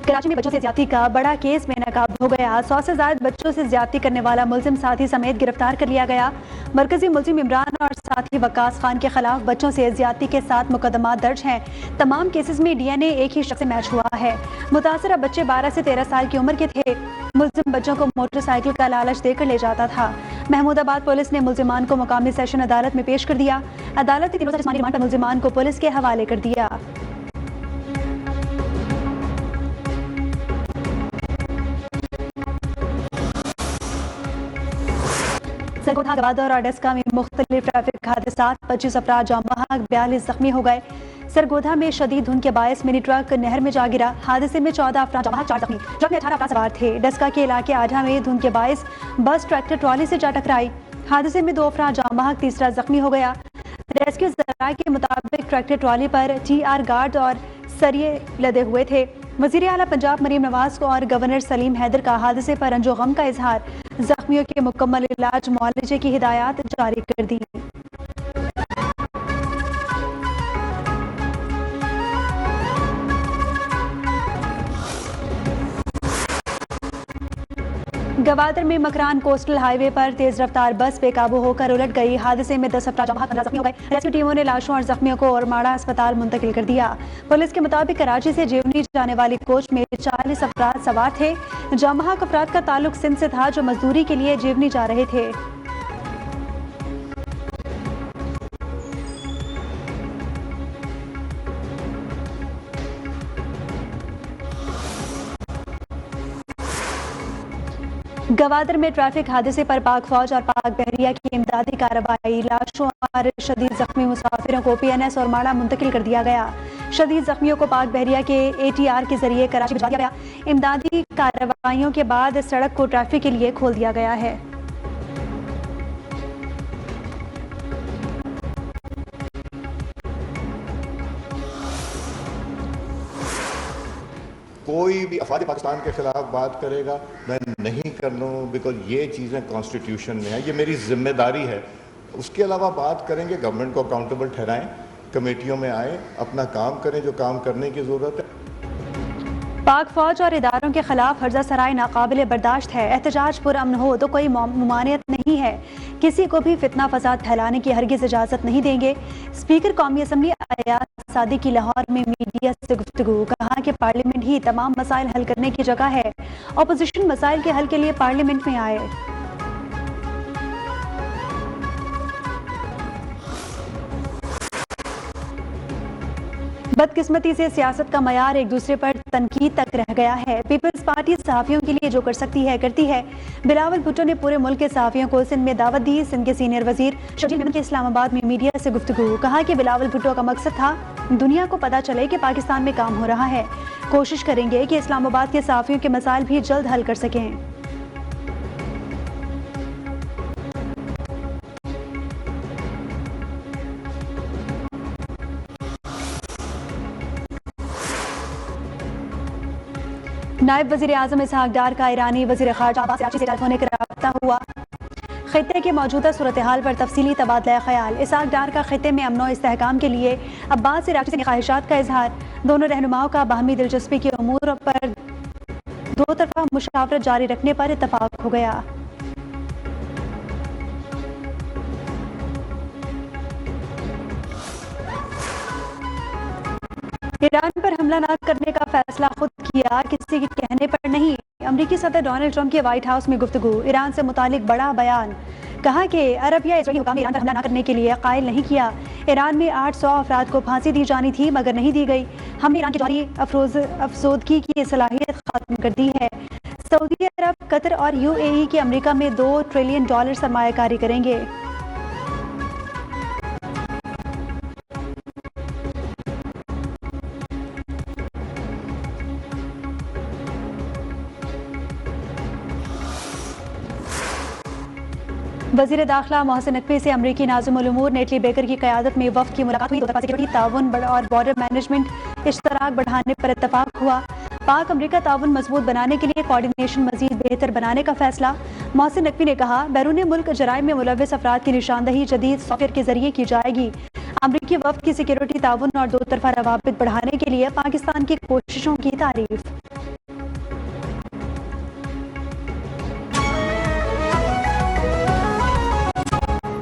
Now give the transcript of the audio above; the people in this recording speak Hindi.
कराची में बच्चों से ज्यादती का बड़ा केस बेनकाब हो गया। 100 से ज्यादा बच्चों से ज्यादती करने वाला मुलजिम साथी समेत गिरफ्तार कर लिया गया। मरकजी मुलजिम इमरान और साथी वकास खान के खिलाफ बच्चों से ज्यादती के 7 मुकदमा दर्ज हैं। तमाम केसेस में DNA एक ही शख्स से मैच हुआ है। मुतासरा बच्चे 12 से 13 साल की उम्र के थे। मुलजिम बच्चों को मोटरसाइकिल का लालच देकर ले जाता था। महमूदाबाद पुलिस ने मुलजिमान को मुकामी सेशन अदालत में पेश कर दिया। अदालत ने 3 रोज़ा जिस्मानी रिमांड पर मुलजिमान को पुलिस के हवाले कर दिया। सरगोधा, गवादर और डेस्का में मुख्तलिफ ट्रैफिक हादसा, 25 अफराद जाम बहक, 42 जख्मी हो गए। सरगोधा में शदीद धुंध के बायस मिनी ट्रक नहर में जा गिरा। हादसे में 14 अफराद जाम बहक, 4 जख्मी। ट्रक में 18 अफराद सवार थे। डेस्का के इलाके आधा में धुंध के बायस बस ट्रैक्टर ट्रॉली से जा टकराई। हादसे में 2 अफराद जाम बहक, तीसरा जख्मी हो गया। रेस्क्यू जराये के मुताबिक ट्रैक्टर ट्रॉली पर TR गार्ड और सरिये लदे हुए थे। वज़ीर आला पंजाब मरीम नवाज को और गवर्नर सलीम हैदर का हादसे पर रंजो गम का इजहार। जख्मियों के मुकम्मल इलाज मुआलजे की हिदायत जारी कर दी। गवादर में मकरान कोस्टल हाईवे पर तेज रफ्तार बस बेकाबू होकर उलट गई। हादसे में 10 अफराद 15 जख्मी हो गए। रेस्क्यू टीमों ने लाशों और जख्मियों को औरमाड़ा अस्पताल मुंतकिल कर दिया। पुलिस के मुताबिक कराची से जेवनी जाने वाली कोच में 40 अफराद सवार थे। जाम बहक अफराद का ताल्लुक सिंध से था, जो मजदूरी के लिए जेवनी जा रहे थे। गवादर में ट्रैफिक हादसे पर पाक फौज और पाक बहरिया की इमदादी कार्रवाई। लाशों और शदीद जख्मी मुसाफिरों को PNS और माड़ा मुंतकिल कर दिया गया। शदीद जख्मियों को पाक बहरिया के ATR के जरिए कराची भिजवा दिया गया। इमदादी कार्रवाइयों के बाद सड़क को ट्रैफिक के लिए खोल दिया गया है। कोई भी अफवाज पाकिस्तान के खिलाफ बात करेगा, मैं नहीं कर लूँ, बिकॉज ये चीज़ें कॉन्स्टिट्यूशन में है, ये मेरी जिम्मेदारी है। उसके अलावा बात करेंगे, गवर्नमेंट को अकाउंटेबल ठहराएं, कमेटियों में आए, अपना काम करें जो काम करने की ज़रूरत है। पाक फौज और इदारों के खिलाफ हर्जा सराय नाकाबिल बर्दाश्त है। एहतजाज पुरअमन हो तो कोई ममानियत नहीं है। किसी को भी फितना फसाद फैलाने की हरगिज इजाजत नहीं देंगे। स्पीकर कौमी असम्बली अयाज सादिक की लाहौर में मीडिया से गुफ्तगू। कहा कि पार्लियामेंट ही तमाम मसाइल हल करने की जगह है। अपोजिशन मसाइल के हल के लिए पार्लियामेंट में आए। बदकिस्मती से सियासत का मयार एक दूसरे पर तनकीद तक रह गया है। पीपल्स पार्टी सहाफ़ियों के लिए जो कर सकती है करती है। बिलावल भुट्टो ने पूरे मुल्क के सहाफ़ियों को सिंध में दावत दी। सिंध के सीनियर वजीर शबीर मेमन के इस्लामाबाद में मीडिया से गुफ्तगू। कहा कि बिलावल भुट्टो का मकसद था दुनिया को पता चले कि पाकिस्तान में काम हो रहा है। कोशिश करेंगे कि इस्लामाबाद के सहाफ़ियों के मसाइल भी जल्द हल कर सकें। नायब वज़ीर आज़म इसहाक डार का ईरानी वज़ीर ख़ारजा अब्बास अराग़ची से टेलीफोनिक रब्ता हुआ। खित्ते की मौजूदा सूरत हाल पर तफसीली तबादला ख्याल। इसहाक डार का खित्ते में अमन व इस्तेहकाम के लिए अब्बास अराग़ची से ख्वाहिशात का इजहार। दोनों रहनुमाओं का बाहमी दिलचस्पी के उमूर पर दो तरफा मुशावरत जारी रखने पर इत्तफाक हो गया। ईरान पर हमला न करने का फैसला खुद किया, किसी के कहने पर नहीं। अमरीकी सदर डोनाल्ड ट्रंप के व्हाइट हाउस में गुफ्तगू। ईरान से मुतालिक बड़ा बयान। कहा कि अरब या इजरायली हुकाम ने ईरान पर हमला न करने के लिए कायल नहीं किया। ईरान में 800 अफराद को फांसी दी जानी थी मगर नहीं दी गई। हमने ईरान की जारी अफसोदगी की सलाहियत खत्म कर दी है। सऊदी अरब, कतर और UAE के अमरीका में $2 ट्रिलियन सरमायाकारी करेंगे। वज़ीर दाखिला मोहसिन नकवी से अमरीकी नाज़िमुल उमूर नेटली बेकर की क़यादत में वफ़द की मुलाकात हुई। दो तरफ़ा सिक्योरिटी ताउन और बॉर्डर मैनेजमेंट इश्तराक बढ़ाने पर इत्तफाक हुआ। पाक अमरीका ताउन मजबूत बनाने के लिए कोऑर्डिनेशन मज़ीद बेहतर बनाने का फैसला। मोहसिन नकवी ने कहा, बैरून मुल्क जराइम में मुलव्वस अफराद की निशानदही जदीद सॉफ्टवेयर के जरिए की जाएगी। अमरीकी वफ़द की सिक्योरिटी ताउन और दो तरफ़ा रवाबित बढ़ाने के लिए पाकिस्तान की कोशिशों की तारीफ।